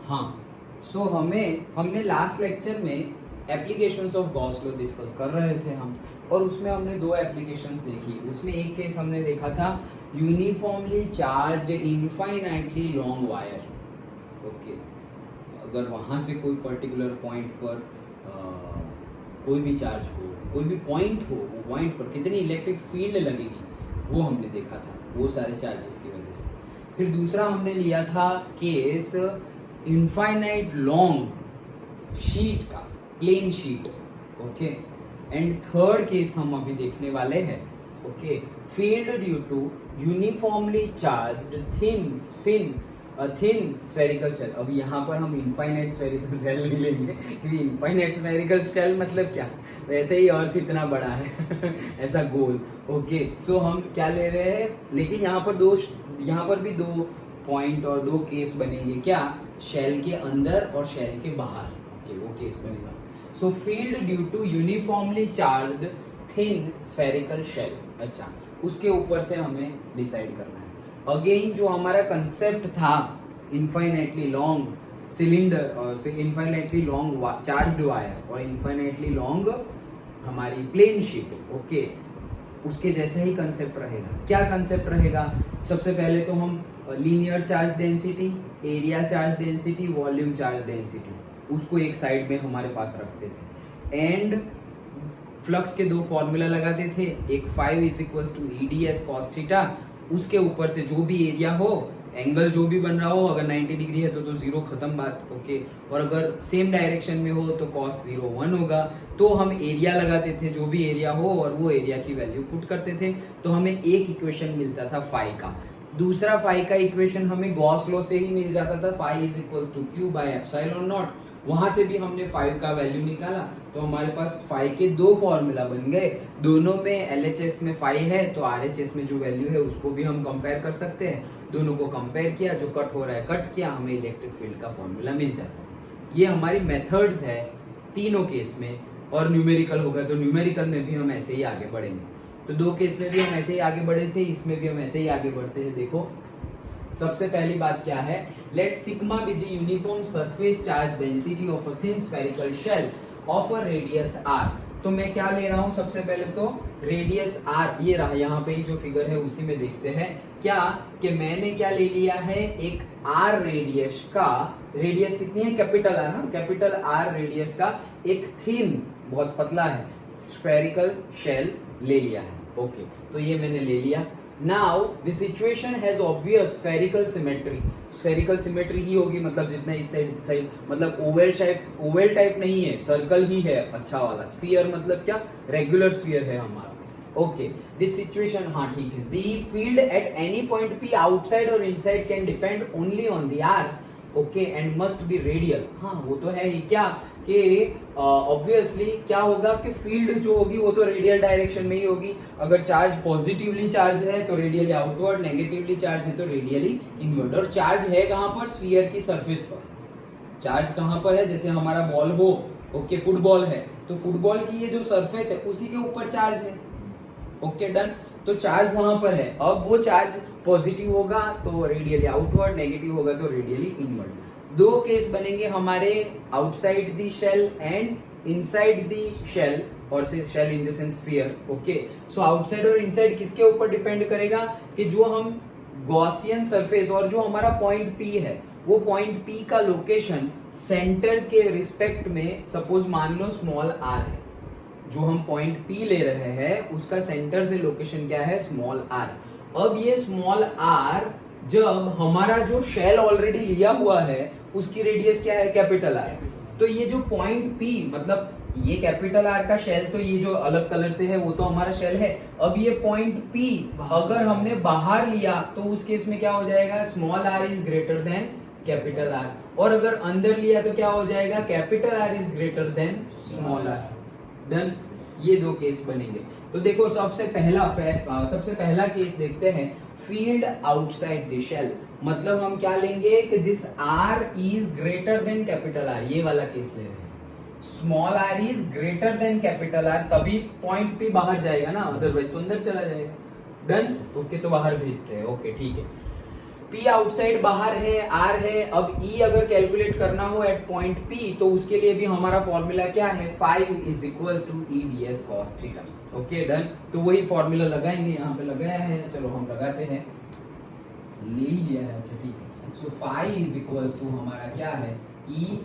हाँ, सो हमने last lecture में applications of Gauss law discuss कर रहे थे हम, और उसमें हमने दो एप्लीकेशंस देखी। उसमें एक केस हमने देखा था uniformly charge infinitely long wire. Okay, अगर वहाँ से कोई पर्टिकुलर पॉइंट पर कोई भी चार्ज हो, कोई भी पॉइंट हो, वो पॉइंट पर कितनी इलेक्ट्रिक फील्ड लगेगी वो हमने देखा था, वो सारे चार्जेस की वजह से। फिर दूसरा हमने लिया था केस इनफाइनाइट लॉन्ग शीट का, plane sheet. Okay, and third case हम अभी देखने वाले हैं। Okay, field due to uniformly charged thin spherical shell. अब यहाँ पर हम इनफाइनाइट स्फेरिकल शेल नहीं लेंगे, क्योंकि इनफाइनाइट स्फेरिकल शेल मतलब क्या, वैसे ही अर्थ इतना बड़ा है ऐसा गोल। ओके, सो हम क्या ले रहे हैं, लेकिन यहाँ पर भी दो पॉइंट और दो केस बनेंगे, क्या, शेल के अंदर और शेल के बाहर। ओके, वो केस बनेगा। So field due to uniformly charged thin spherical shell. अच्छा, उसके ऊपर से हमें डिसाइड करना है। अगेन जो हमारा कंसेप्ट था इनफाइनाइटली लॉन्ग सिलेंडर और इनफाइनाइटली लॉन्ग चार्ज्ड वायर और इनफाइनाइटली लॉन्ग हमारी प्लेन शीट। ओके, उसके जैसा ही कंसेप्ट रहेगा। क्या कंसेप्ट रहेगा? सबसे पहले तो हम linear charge density, area charge density, volume charge density, उसको एक साइड में हमारे पास रखते थे, एंड फ्लक्स के दो फॉर्मूला लगाते थे। एक 5 = EDS cos थीटा, उसके ऊपर से जो भी एरिया हो, एंगल जो भी बन रहा हो, अगर 90 डिग्री है तो जीरो, खत्म बात। ओके, और अगर सेम डायरेक्शन में हो तो cos 0 1 होगा। तो हम एरिया लगाते थे, जो भी एरिया हो, और वो एरिया की वैल्यू पुट करते थे, तो हमें एक इक्वेशन मिलता था फाई का। दूसरा फाई का इक्वेशन हमें गॉस लॉ से ही मिल जाता था, फाई = Q/ε0। वहां से भी हमने फाई का वैल्यू निकाला, तो हमारे पास फाई के दो फॉर्मूला बन गए। दोनों में LHS में फाई है, तो RHS में जो वैल्यू है उसको भी हम कंपेयर कर सकते हैं। दोनों को कंपेयर किया, जो कट हो रहा है कट किया, हमें इलेक्ट्रिक फील्ड का फॉर्मूला मिल जाता है। ये हमारी मेथड्स है तीनों केस में, और न्यूमेरिकल होगा तो न्यूमेरिकल में भी हम ऐसे ही आगे बढ़ेंगे। तो दो केस में भी हम ऐसे ही आगे बढ़े थे, इसमें भी हम ऐसे ही आगे बढ़ते हैं। देखो, सबसे पहली बात क्या है, let sigma be the uniform surface charge density of a thin spherical shell of a radius r। तो मैं क्या ले रहा हूं, सबसे पहले तो रेडियस r, ये रहा, यहाँ पे ही जो फिगर है उसी में देखते हैं क्या, कि मैंने क्या ले लिया है, एक r रेडियस का, रेडियस कितनी है, कैपिटल r, हाँ, कैपिटल r रेडियस का एक थिन, बहुत पतला है, स्फेरिकल शेल ले लिया है। ओके, तो ये मैंने ले लिया। Now the situation has obvious spherical symmetry। spherical symmetry ही होगी, मतलब जितना इस साइड, मतलब ओवल टाइप नहीं है, सर्कल ही है अच्छा वाला। स्फीयर मतलब क्या, रेगुलर स्फीयर है हमारा। ओके, दिस सिचुएशन, हाँ ठीक है। The field at any point P outside or inside can depend only on the R। Okay, and must be radial. हाँ, वो तो है ही, क्या कि ऑब्वियसली क्या होगा कि फील्ड जो होगी वो तो रेडियल डायरेक्शन में ही होगी। अगर चार्ज पॉजिटिवली चार्ज है तो रेडियली आउटवर्ड, नेगेटिवली चार्ज है तो रेडियली इनवर्ड। और चार्ज है कहाँ पर, स्फीयर की सरफेस पर। चार्ज कहाँ पर है, जैसे हमारा बॉल हो, ओके, फुटबॉल है, तो फुटबॉल की ये जो सरफेस है उसी के ऊपर चार्ज है। Okay, done. तो चार्ज वहां पर है। अब वो चार्ज पॉजिटिव होगा तो रेडियली आउटवर्ड, नेगेटिव होगा तो रेडियली इनवर्ड। दो केस बनेंगे हमारे, outside the shell and inside the shell, और से shell in the sense sphere. Okay, so outside और इनसाइड किसके ऊपर डिपेंड करेगा, कि जो हम गॉसियन सरफेस और जो हमारा पॉइंट P है, वो पॉइंट P का लोकेशन सेंटर के रिस्पेक्ट में, सपोज मान लो स्मॉल r है, जो हम पॉइंट P ले रहे हैं उसका सेंटर से लोकेशन क्या है, स्मॉल r। अब ये स्मॉल r, जब हमारा जो शेल ऑलरेडी लिया हुआ है उसकी रेडियस क्या है, कैपिटल R। तो ये जो पॉइंट P, मतलब ये कैपिटल R का शेल, तो ये जो अलग कलर से है वो तो हमारा शेल है। अब ये पॉइंट P अगर हमने बाहर लिया तो उस केस में क्या हो जाएगा, small r is greater than capital R। और अगर अंदर लिया तो क्या हो जाएगा, capital R is greater then small r। Done, ये दो केस बनेंगे। तो देखो, सबसे पहला केस देखते हैं, फील्ड आउटसाइड द शेल। मतलब हम क्या लेंगे कि this r is greater than capital R, ये वाला केस ले रहे हैं। Small r is greater than capital R, तभी पॉइंट P बाहर जाएगा ना, अदरवाइज तो अंदर चला जाएगा। डन, ओके, तो बाहर भेजते हैं। ओके, ठीक है। P आउटसाइड बाहर है, R है। अब E अगर कैलकुलेट करना हो एट पॉइंट P तो उसके लिए भी हमारा फॉर्मूला क्या है, 5 is equal to E ds cos theta. Okay done. तो वही फॉर्मूला लगाएंगे, यहाँ पे लगाया है, चलो हम लगाते हैं, ले लिया है, अच्छा ठीक है। सो 5 इज इक्वल टू हमारा क्या है, E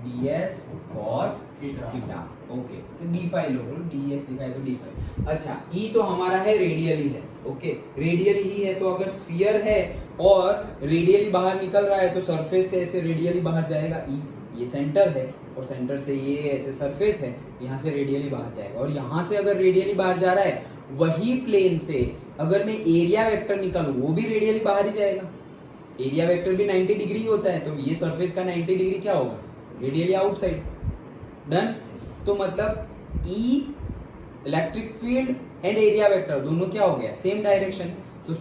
ds cos theta. Okay तो d5 लो, ds लिखा है तो d5। अच्छा E तो हमारा है रेडियली है, ओके रेडियली ही है, तो अगर स्फीयर है और रेडियली बाहर निकल रहा है तो सरफेस से ऐसे रेडियली बाहर जाएगा E, ये सेंटर है और सेंटर से ये ऐसे सरफेस है, यहाँ से रेडियली बाहर जाएगा। और यहाँ से अगर रेडियली बाहर जा रहा है वही प्लेन से अगर मैं एरिया वेक्टर निकालूं वो भी रेडियली बाहर ही जाएगा। एरिया वेक्टर भी 90 डिग्री होता है, तो ये सरफेस का 90 डिग्री क्या होगा, रेडियली आउटसाइड। डन। तो मतलब E electric field and area vector दोनों क्या हो गया, सेम डायरेक्शन। तो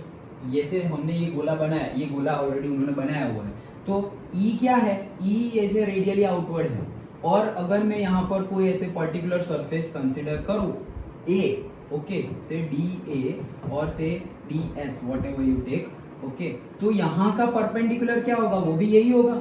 जैसे हमने ये गोला बनाया, ये गोला ऑलरेडी उन्होंने बनाया हुआ है, तो E क्या है, E ऐसे रेडियली आउटवर्ड है। और अगर मैं यहाँ पर कोई ऐसे पर्टिकुलर सरफेस कंसिडर करूँ A, ओके से DA और से DS whatever you take, okay तो यहाँ का परपेंडिकुलर क्या होगा, वो भी यही होगा।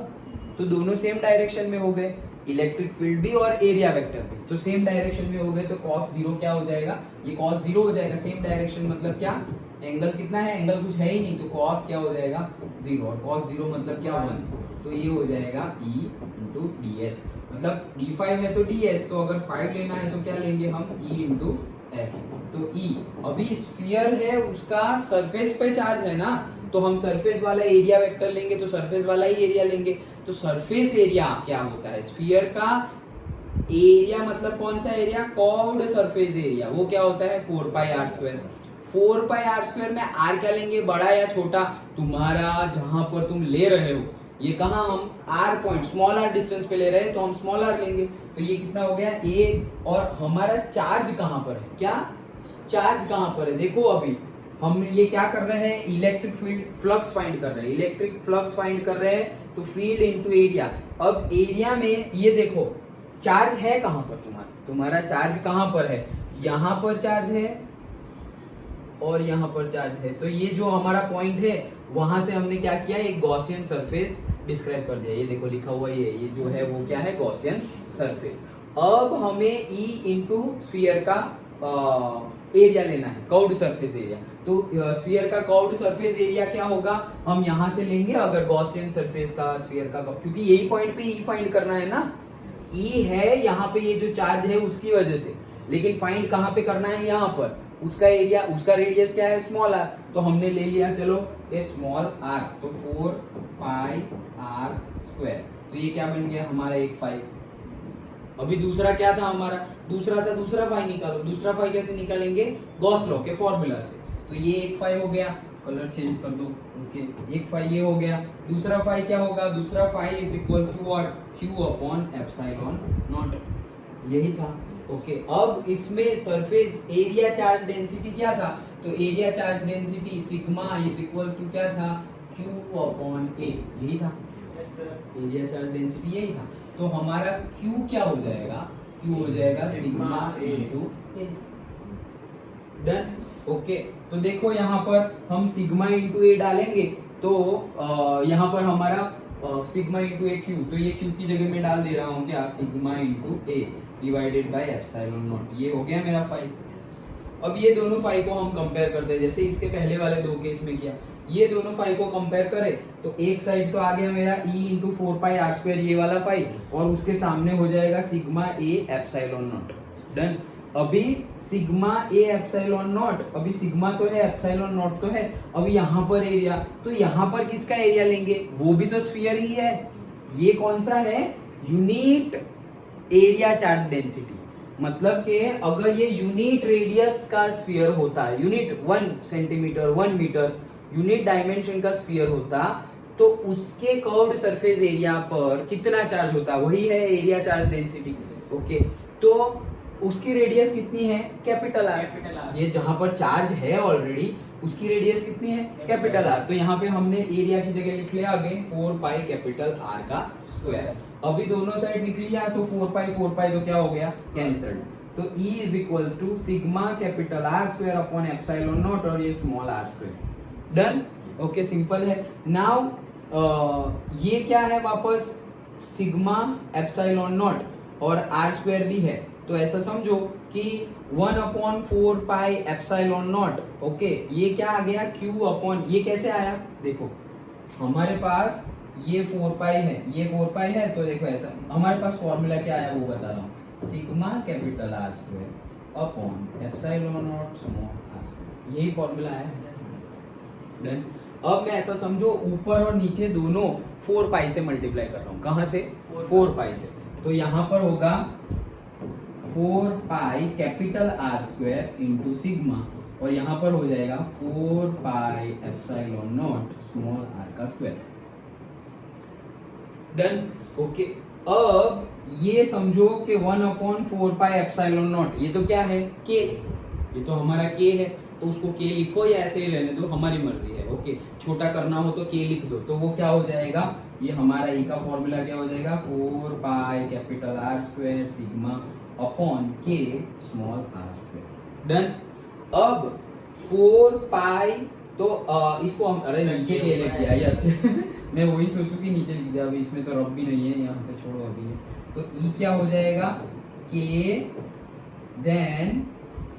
तो दोनों सेम डायरेक्शन में हो गए, इलेक्ट्रिक फील्ड भी और एरिया वेक्टर भी तो सेम डायरेक्शन में हो गए। तो cos 0 क्या हो जाएगा, ये cos 0 हो जाएगा, सेम डायरेक्शन मतलब क्या, एंगल कितना है, एंगल कुछ है ही नहीं, तो cos क्या हो जाएगा 0, और cos 0 मतलब क्या 1, तो ये हो जाएगा E इंटू ds। मतलब d5 है तो ds, तो अगर 5 लेना है तो क्या लेंगे हम, E इंटू S। तो E अभी स्फीयर है, उसका सरफेस पे चार्ज है ना, तो हम सरफेस वाला एरिया वेक्टर लेंगे, तो सरफेस वाला ही एरिया लेंगे। तो सरफेस एरिया क्या होता है, स्फीयर का एरिया मतलब कौन सा एरिया, कर्व्ड सरफेस एरिया, वो क्या होता है 4 pi R square. 4 pi R square में आर क्या लेंगे, बड़ा या छोटा, तुम्हारा जहां पर तुम ले रहे हो, ये कहा हम R point small R distance पे ले रहे हैं तो हम स्मॉल आर लेंगे। तो ये कितना हो गया ए, और हमारा चार्ज कहां पर है, क्या चार्ज कहां पर है, देखो अभी हम ये क्या कर रहे हैं, इलेक्ट्रिक फील्ड फ्लक्स फाइंड कर रहे हैं, इलेक्ट्रिक फ्लक्स फाइंड कर रहे हैं, तो फील्ड इनटू एरिया। अब एरिया में ये देखो चार्ज है कहां पर, तुम्हारा चार्ज कहां पर है, यहां पर चार्ज है और यहां पर चार्ज है। तो ये जो हमारा पॉइंट है वहां से हमने क्या किया, एक गॉसियन सरफेस डिस्क्राइब कर दिया, ये देखो लिखा हुआ ये जो है वो क्या है, गॉसियन सरफेस। अब हमें E इंटू स्फीयर का एरिया लेना है, कर्व्ड सरफेस एरिया। तो स्फीयर का कर्व्ड सरफेस एरिया क्या होगा, हम यहां से लेंगे, अगर गॉसियन सरफेस का स्फीयर का, क्योंकि यही पॉइंट पे E फाइंड करना है ना, E है यहाँ पे, ये जो चार्ज है उसकी वजह से, लेकिन फाइंड कहाँ पे करना है, यहाँ पर उसका एरिया, उसका रेडियस क्या है स्मॉल आर, तो हमने ले लिया चलो ये स्मॉल आर, तो 4 पाई आर स्क्वायर, तो ये क्या बन गया हमारा एक 5। अभी दूसरा क्या था हमारा, दूसरा था दूसरा फाई निकालो, दूसरा फाई कैसे निकालेंगे, गॉस लॉ के फॉर्मूला से। तो ये एक फाई हो गया, कलर चेंज कर दो, ओके एक फाई ये हो गया। दूसरा फाई क्या होगा, दूसरा phi is equal to what, Q upon epsilon naught, यही था। ओके अब इसमें सरफेस एरिया चार्ज डेंसिटी क्या था, तो area charge density sigma is equal to क्या था, Q अपॉन A, यही था एरिया चार्ज डेंसिटी, यही था। तो हमारा Q क्या हो जाएगा, Q हो जाएगा sigma into A। Done. Okay तो देखो यहाँ पर हम सिग्मा इंटू A डालेंगे, तो यहाँ पर हमारा सिग्मा इंटू ए क्यू, तो ये क्यू की जगह में डाल दे रहा हूँ क्या, sigma into A divided by epsilon not, ये हो गया मेरा फाई। अब ये दोनों फाई को हम कंपेयर करते हैं, जैसे इसके पहले वाले दो केस में किया, ये दोनों फाई को कंपेयर करें तो एक साइड तो आ गया मेरा E into 4 pi R square, ये वाला फाई, और उसके सामने हो जाएगा sigma A epsilon naught. Done. अभी सिग्मा ए एप्सिलॉन नॉट, अभी सिग्मा तो है, एप्सिलॉन नॉट तो है, अभी यहाँ पर एरिया, तो यहाँ पर किसका एरिया लेंगे, वो भी तो स्फीयर ही है। ये कौन सा है, यूनिट एरिया चार्ज डेंसिटी, मतलब कि अगर ये यूनिट रेडियस का स्फीयर होता है, unit 1 centimetre 1 metre unit dimension का स्फीयर होता, तो उसके कर्व्ड सरफेस एरिया पर कितना चार्ज होता, वही है एरिया चार्ज डेंसिटी। ओके तो उसकी रेडियस कितनी है, कैपिटल आर, ये जहां पर चार्ज है ऑलरेडी उसकी रेडियस कितनी है, कैपिटल आर। तो यहाँ पे हमने एरिया की जगह लिख लिया अगेन 4 पाई कैपिटल आर का स्क्वायर। अभी दोनों साइड लिख लिया तो 4 पाई तो क्या हो गया, कैंसल्ड। तो E is equal to sigma capital R square upon epsilon naught और ये small R square. Done. Okay simple है। नाउ ये क्या है वापस, सिग्मा एप्सिलॉन नॉट और आर स्क्वायर भी है, तो ऐसा समझो कि 1/4 पाई एप्सिलॉन नॉट। ओके ये क्या आ गया, क्यू अपॉन, ये कैसे आया देखो, हमारे पास ये 4 पाई है, ये 4 पाई है, तो देखो ऐसा हमारे पास फॉर्मूला क्या आया वो बता रहा हूँ, sigma capital R square upon epsilon naught small R square, यही फॉर्मूला आया है। डन। अब मैं ऐसा समझो ऊपर और नीचे दोनों 4 पाई से मल्टीप्लाई कर रहा हूँ, कहां से, 4 पाई से, तो यहां पर होगा 4 pi capital R square into sigma, और यहां पर हो जाएगा 4 pi epsilon naught small R का स्क्वायर। डन। ओके अब ये समझो कि 1/4 पाई एप्सिलॉन नॉट, ये तो क्या है, के, ये तो हमारा के है, तो उसको के लिखो या ऐसे ही रहने दो, हमारी मर्जी है। ओके छोटा करना हो तो के लिख दो, तो वो क्या हो जाएगा, ये हमारा ई का फॉर्मूला क्या हो जाएगा, 4 pi capital R square sigma upon के स्मॉल आर स्क्वायर। डन। अब 4 पाई तो इसको हम, अरे नीचे के लिख दिया, यस मैं वही सोचू कि नीचे लिख दिया, अभी इसमें तो रब भी नहीं है, यहाँ पे छोड़ो अभी है, तो ई क्या हो जाएगा, K then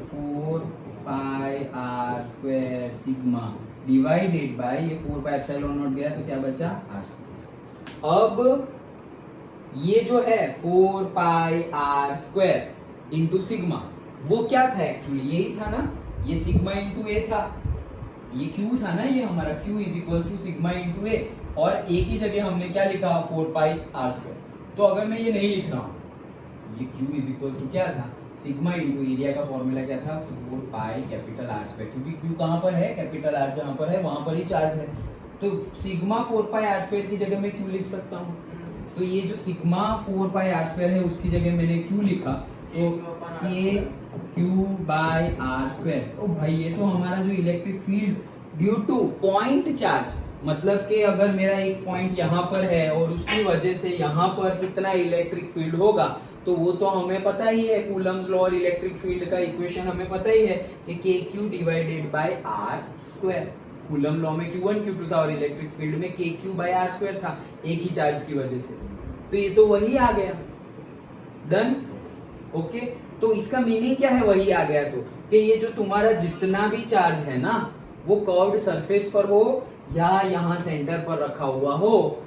4 pi R square sigma divided by, ये 4 पाई एप्सिलॉन नॉट गया तो क्या बचा, आर स्क्वायर। अब ये जो है 4 pi R square into sigma, वो क्या था एक्चुअली, यही था ना, ये सिग्मा इंटू ए था, ये क्यू था ना, ये हमारा Q is equal to sigma into A, और ए की जगह हमने क्या लिखा, 4 पाई आर स्क्वायर। तो अगर मैं ये नहीं लिख रहा हूँ, ये क्यू इज इक्वल टू क्या था, सिग्मा इंटू एरिया का फॉर्मूला क्या था, 4 पाई कैपिटल आर स्क्वायर, क्योंकि क्यू कहाँ पर है, कैपिटल आर जहाँ पर है वहां पर ही चार्ज है, तो सिग्मा 4 पाई आर स्क्वायर की जगह मैं क्यू लिख सकता हूँ। तो ये जो सिग्मा 4 पाई आर स्क्वायर है उसकी जगह मैंने क्यू लिखा, तो के क्यू बाय आर स्क्वायर। ओ भाई ये तो हमारा जो electric field due two point charge, मतलब कि अगर मेरा एक पॉइंट यहाँ पर है और उसकी वजह से यहाँ पर कितना इलेक्ट्रिक फील्ड होगा, तो वो तो हमें पता ही है, कूलम्स लॉ और इलेक्ट्रिक फील्ड का इक्वेशन हमें पता ही है कि K Q divided by R square. Coulomb law में Q1 Q2 था और इलेक्ट्रिक फील्ड में के क्यू बाय आर स्क्वायर था, एक ही चार्ज की वजह से, तो ये तो वही आ गया। डन। ओके तो इसका मीनिंग क्या है, वही आ गया, तो कि ये जो तुम्हारा जितना भी चार्ज है ना, वो कर्व्ड सरफेस पर हो या यहाँ सेंटर पर रखा हुआ हो,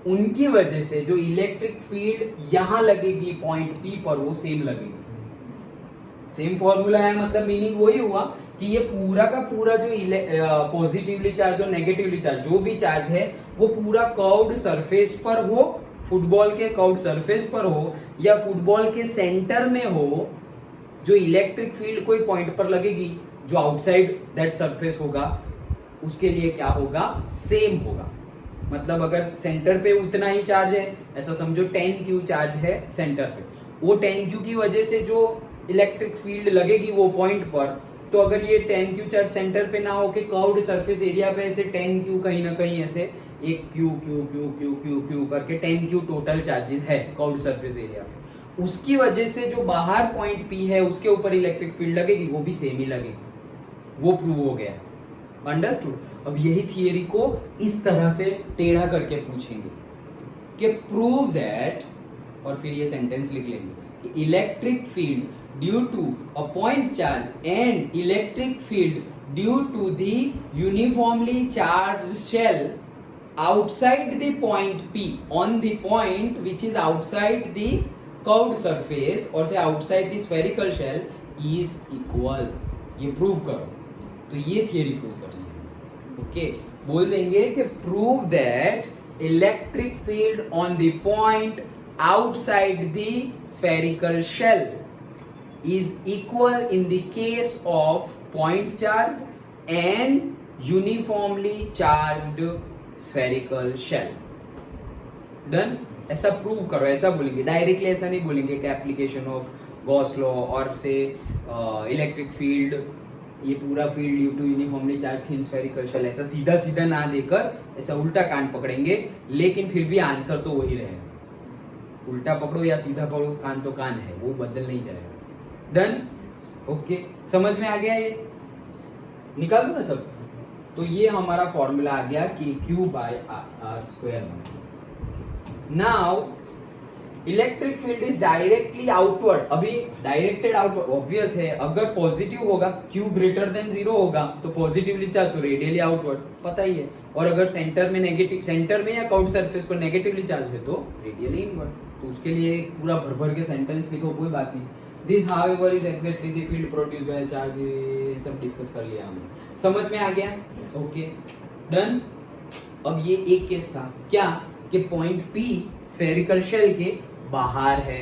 उनकी वजह से जो इलेक्ट्रिक फील्ड यहाँ लगेगी पॉइंट P पर, वो सेम लगेगी। सेम फॉर्मूला है, मतलब मीनिंग वही हुआ कि ये पूरा का पूरा जो पॉजिटिवली चार्ज और नेगेटिवली चार्ज जो भी चार्ज है, वो पूरा कर्व्ड सरफेस पर हो, फुटबॉल के कर्व्ड सरफेस पर हो या फुटबॉल के सेंटर में हो, जो इलेक्ट्रिक फील्ड कोई पॉइंट पर लगेगी जो आउटसाइड दैट सरफेस होगा, उसके लिए क्या होगा, सेम होगा। मतलब अगर सेंटर पे उतना ही चार्ज है, ऐसा समझो 10Q चार्ज है सेंटर पे, वो 10Q की वजह से जो इलेक्ट्रिक फील्ड लगेगी वो पॉइंट पर, तो अगर ये 10Q चार्ज सेंटर पे ना हो के कर्व्ड सरफेस एरिया पे ऐसे 10Q कहीं ना कहीं ऐसे एक Q Q Q Q Q Q करके 10Q टोटल चार्जेस है कर्व्ड सरफेस एरिया पे, उसकी वजह से जो बाहर पॉइंट P है उसके ऊपर इलेक्ट्रिक फील्ड लगेगी, वो भी सेम ही लगेगी, वो प्रूव हो गया। अंडरस्टूड। अब यही थियरी को इस तरह से टेढ़ा करके पूछेंगे कि प्रूव दैट, और फिर ये सेंटेंस लिख लेंगे कि electric field due to a point charge and electric field due to the uniformly charged shell outside the point P on the point which is outside the curved surface or say outside the spherical shell is equal। ये prove करो, तो ये theory prove करनी है। Okay बोल देंगे कि prove that electric field on the point outside the spherical shell is equal in the case of point charged and uniformly charged spherical shell। Done. ऐसा प्रूव करो, ऐसा बोलेंगे, डायरेक्टली ऐसा नहीं बोलेंगे कि एप्लीकेशन ऑफ गॉस लॉ और से इलेक्ट्रिक फील्ड, ये पूरा field due to uniformly charge thin spherical shell, ऐसा सीधा सीधा ना देकर ऐसा उल्टा कान पकड़ेंगे, लेकिन फिर भी आंसर तो वही रहेगा। उल्टा पकड़ो या सीधा पकड़ो, कान तो कान है, वो बदल नहीं जाएगा। डन। ओके समझ में आ गया, ये निकाल दो ना सब। तो ये हमारा फॉर्मूला आ गया कि Q by R square. Now electric field is directly outward, अभी डायरेक्टेड आउटवर्ड ऑब्वियस है, अगर पॉजिटिव होगा Q ग्रेटर देन 0 होगा तो पॉजिटिवली चार्ज, तो रेडियली आउटवर्ड, पता ही है। और अगर सेंटर में नेगेटिव, सेंटर में या कर्व्ड सरफेस पर नेगेटिवली चार्ज है तो रेडियली इनवर्ड। तो उसके लिए पूरा भर भर के सेंटेंस लिखो, कोई बात नहीं। This however is exactly the field produced by charge, ये सब डिस्कस कर लिया हमने, समझ में आ गया? Okay done. अब ये एक केस था क्या कि पॉइंट P स्फेरिकल शेल के बाहर है,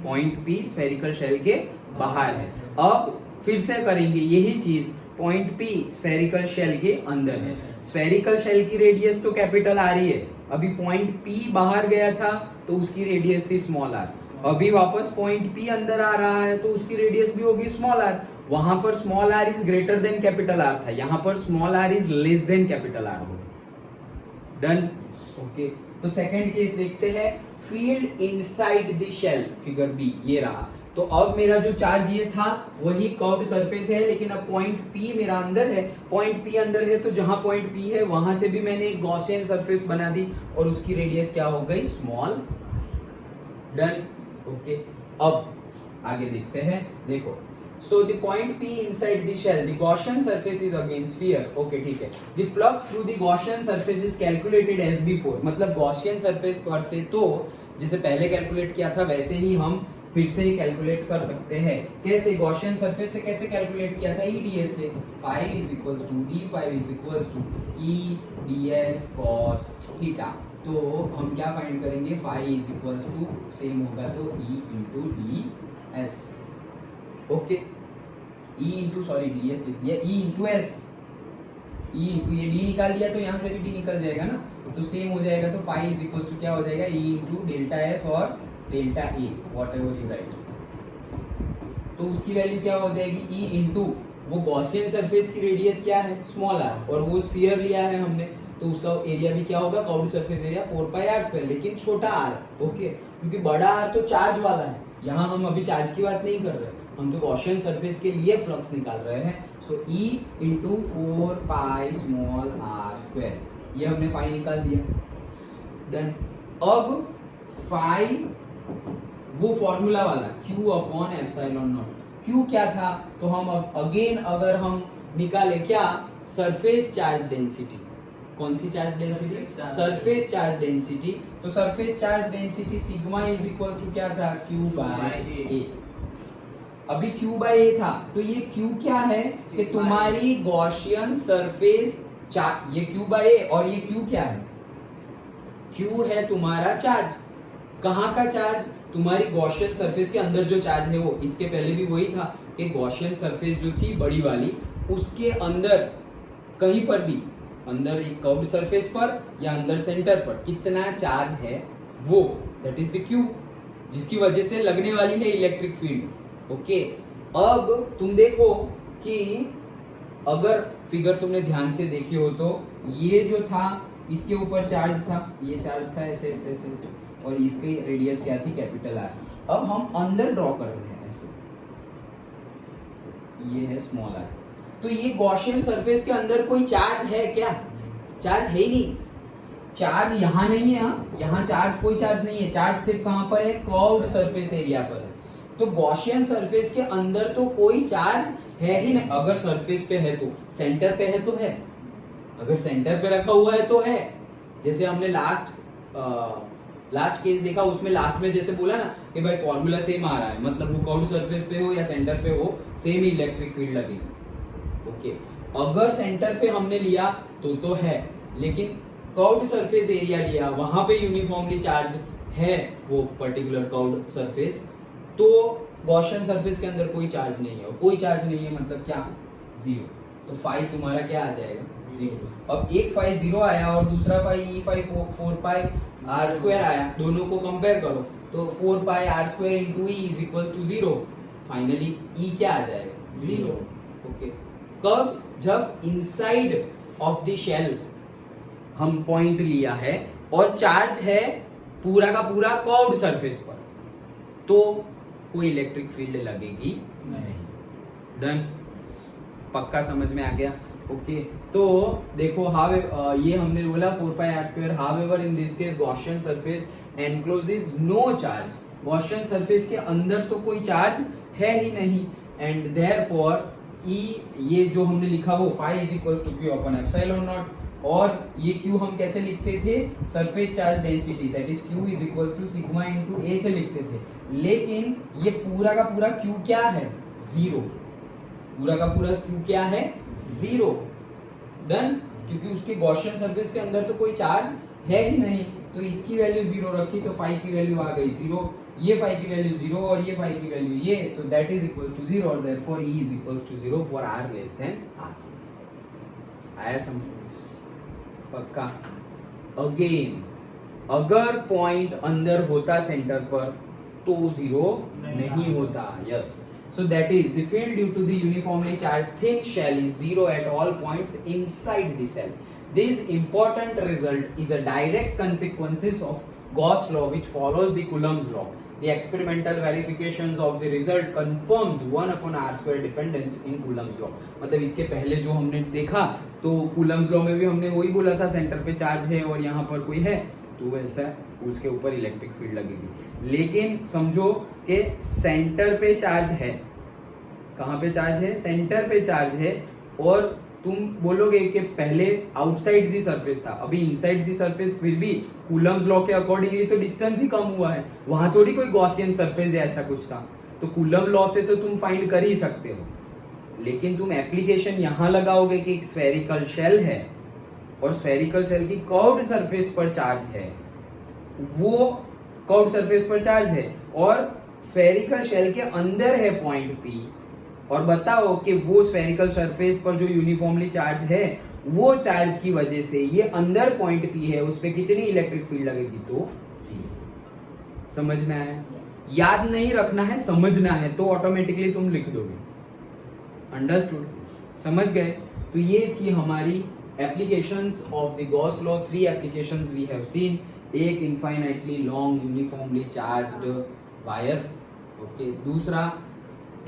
पॉइंट P स्फेरिकल शेल के बाहर है। अब फिर से करेंगे यही चीज, पॉइंट P स्फेरिकल शेल के अंदर है। स्फेरिकल शेल की रेडियस तो कैपिटल आर ही है, अभी पॉइंट P बाहर गया था तो उसकी रेडियस थी स्मॉल आर, अभी वापस पॉइंट P अंदर आ रहा है तो उसकी रेडियस भी होगी स्मॉल आर। वहां पर small R is greater than capital R था, यहां पर small R is less than capital R हो। डन। ओके, तो सेकंड केस देखते हैं, field inside the shell, figure B ये रहा। तो अब मेरा जो चार्ज ये था वही कर्व्ड सरफेस है, लेकिन अब पॉइंट P मेरा अंदर है, पॉइंट P अंदर है तो जहां पॉइंट P है वहां से भी मैंने एक गॉसियन सरफेस बना दी और उसकी रेडियस क्या हो गई, स्मॉल। डन। ओके, अब आगे देखते हैं, देखो so the point P inside the shell, the Gaussian surface is again sphere, okay ठीक है। the flux through the Gaussian surface is calculated as before, मतलब Gaussian surface पर से तो जैसे पहले कैलकुलेट किया था वैसे ही हम फिर से ही कैलकुलेट कर सकते हैं। कैसे? गॉसियन सरफेस से कैसे कैलकुलेट किया था, EDS से, phi is equals to d5 is equals to EDS cos theta. तो हम क्या फाइंड करेंगे, phi is equals to same होगा तो E into ds, okay, E into sorry ds लिख दिया, E into S, E into ये d निकाल दिया तो यहाँ से भी d निकल जाएगा ना, तो सेम हो जाएगा। तो phi इज इक्वल टू क्या हो जाएगा, E इंटू डेल्टा एस और delta A, what ever you right. तो उसकी वैल्यू क्या हो जाएगी, E इंटू वो गॉसियन सरफेस की रेडियस क्या है, स्मॉल आर, और वो स्फीयर लिया है हमने तो उसका एरिया भी क्या होगा, कर्व्ड सरफेस एरिया 4πr², लेकिन छोटा r, ओके, क्योंकि बड़ा r तो चार्ज वाला है, यहाँ हम अभी चार्ज की बात नहीं कर रहे, हम तो गॉसियन सरफेस के लिए फ्लक्स निकाल रहे हैं। सो E इंटू 4π स्मॉल r², ये हमने फाई निकाल दिया। देन अब फाई वो फॉर्मूला वाला Q upon epsilon not, Q क्या था, तो हम अब अगेन अगर हम निकाले क्या, सरफेस चार्ज डेंसिटी, कौन सी charge density, surface charge density, तो surface charge density sigma is equal to क्या था, Q बाय A। अभी Q बाय A था तो ये Q क्या है कि तुम्हारी गॉसियन सरफेस चार्ज, ये Q बाय A और ये Q क्या है, Q है तुम्हारा चार्ज, कहाँ का चार्ज, तुम्हारी गॉसियन सरफेस के अंदर जो चार्ज है वो, इसके पहले भी वही था कि गॉसियन सरफेस जो थी बड़ी वाली, उसके अंदर कहीं पर भी, अंदर एक कर्व्ड सरफेस पर या अंदर सेंटर पर कितना चार्ज है वो, दैट इज द Q, जिसकी वजह से लगने वाली है इलेक्ट्रिक फील्ड। ओके, अब तुम देखो कि अगर फिगर तुमने ध्यान से देखी हो तो ये जो था इसके ऊपर चार्ज था, ये चार्ज था ऐसे ऐसे ऐसे, ऐसे और इसकी रेडियस क्या थी, कैपिटल आर। अब हम अंदर ड्रॉ कर रहे हैं ऐसे, ये है स्मॉल आर, तो ये गॉसियन सरफेस के अंदर कोई चार्ज है क्या, चार्ज है ही नहीं, चार्ज यहाँ नहीं है, यहाँ चार्ज कोई चार्ज नहीं है, चार्ज सिर्फ कहाँ पर है, कर्व्ड सरफेस एरिया पर है। तो गॉसियन सरफेस के अंदर तो कोई चार्ज है ही नहीं, अगर सरफेस पे है तो, सेंटर पे है तो है, अगर सेंटर पे रखा हुआ है तो है, जैसे हमने लास्ट केस देखा उसमें लास्ट में जैसे बोला ना कि भाई फॉर्मूला सेम आ रहा है, मतलब वो कर्व्ड सरफेस पे हो या सेंटर पे हो सेम ही इलेक्ट्रिक फील्ड लगेगी। ओके, अगर सेंटर पे हमने लिया तो है, लेकिन कर्व्ड सरफेस एरिया लिया वहां पे यूनिफॉर्मली चार्ज है वो पर्टिकुलर कर्व्ड सरफेस, तो गॉसियन सरफेस के अंदर कोई चार्ज नहीं है, और कोई चार्ज नहीं है मतलब क्या, जीरो, तो फाई तुम्हारा क्या आ जाएगा, जीरो। अब एक फाई जीरो आया और दूसरा फाई E फाई 4πr² आया, दोनों को कंपेयर करो तो 4πr² into E is equal to 0, finally E क्या आ जाएगा, 0। ओके, कब, जब इनसाइड ऑफ द शेल हम पॉइंट लिया है और चार्ज है पूरा का पूरा कर्व्ड सरफेस पर, तो कोई इलेक्ट्रिक फील्ड लगेगी नहीं। डन, पक्का समझ में आ गया। ओके तो देखो ये हमने बोला 4πr², however in this case Gaussian surface encloses no charge, Gaussian surface के अंदर तो कोई चार्ज है ही नहीं, एंड देयरफॉर ई ये जो हमने लिखा वो phi is equals to Q upon epsilon naught, और ये क्यू हम कैसे लिखते थे, surface charge density that is Q is equals to sigma into A से लिखते थे, लेकिन ये पूरा का पूरा क्यू क्या है, जीरो, पूरा का पूरा क्यू क्या है, जीरो, डन, क्योंकि उसके गॉसियन सरफेस के अंदर तो कोई चार्ज है ही नहीं, तो इसकी वैल्यू जीरो रखी तो फाई की वैल्यू आ गई जीरो, ये फाई की वैल्यू जीरो और ये फाई की वैल्यू ये, तो that is equals to zero, और therefore E is equals to zero for R less than R. आया समझ, पक्का। अगेन अगर पॉइंट अंदर होता सेंटर पर तो जीरो नहीं होता, yes, so that is the field due to the uniformly charged thin shell is zero at all points inside the cell. This important result is a direct consequences of Gauss law which follows the Coulomb's law. The experimental verifications of the result confirms 1 upon r² dependence in Coulomb's law. मतलब इसके पहले जो हमने देखा तो Coulomb's law में भी हमने वही बोला था, सेंटर पे चार्ज है और यहाँ पर कोई है तो वैसा उसके ऊपर इलेक्ट्रिक फील्ड लगेगी, लेकिन समझो कि सेंटर पे चार्ज है, कहाँ पे चार्ज है, सेंटर पे चार्ज है, और तुम बोलोगे कि पहले आउटसाइड दी सरफेस था, अभी इनसाइड दी सरफेस, फिर भी कूलम्स लॉ के अकॉर्डिंगली तो डिस्टेंस ही कम हुआ है, वहां थोड़ी कोई गॉसियन सरफेस या ऐसा कुछ था, तो कूलम लॉ से तो तुम फाइंड कर ही सकते हो, लेकिन तुम एप्लीकेशन यहां लगाओगे कि एक स्फेरिकल शेल है और स्फेरिकल शेल की कर्व्ड सरफेस पर चार्ज है, वो कर्व्ड सरफेस पर चार्ज है और स्फेरिकल शेल के अंदर है पॉइंट पी, और बताओ कि वो स्फेरिकल सरफेस पर जो यूनिफॉर्मली चार्ज है वो चार्ज की वजह से ये अंदर पॉइंट पी है, उस पे कितनी इलेक्ट्रिक फील्ड लगेगी, तो जीरो। समझ में आया? याद नहीं रखना है, समझना है, तो ऑटोमेटिकली तुम लिख दोगे। अंडरस्टूड? समझ गए? तो ये थी हमारी applications of the Gauss law. 3 applications we have seen. एक infinitely long uniformly charged wire, okay. दूसरा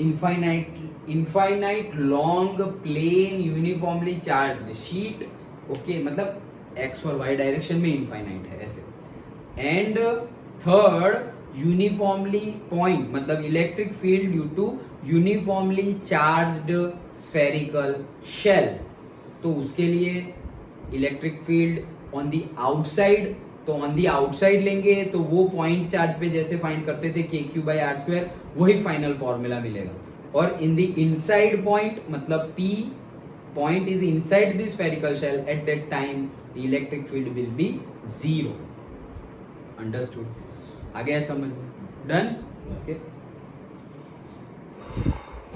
infinite long plane uniformly charged sheet, okay, मतलब एक्स और वाई डायरेक्शन में इनफाइनाइट है ऐसे। एंड थर्ड यूनिफॉर्मली पॉइंट, मतलब electric field due to uniformly charged spherical shell, तो उसके लिए electric field on the outside, तो ऑन दी आउटसाइड लेंगे तो वो पॉइंट चार्ज पे जैसे फाइंड करते थे KQ/R², वही फाइनल फॉर्मूला मिलेगा। और इन दी इनसाइड पॉइंट, मतलब P point is inside the spherical shell, at that time the electric field will be zero. Understood? आ गया समझ? डन? ओके।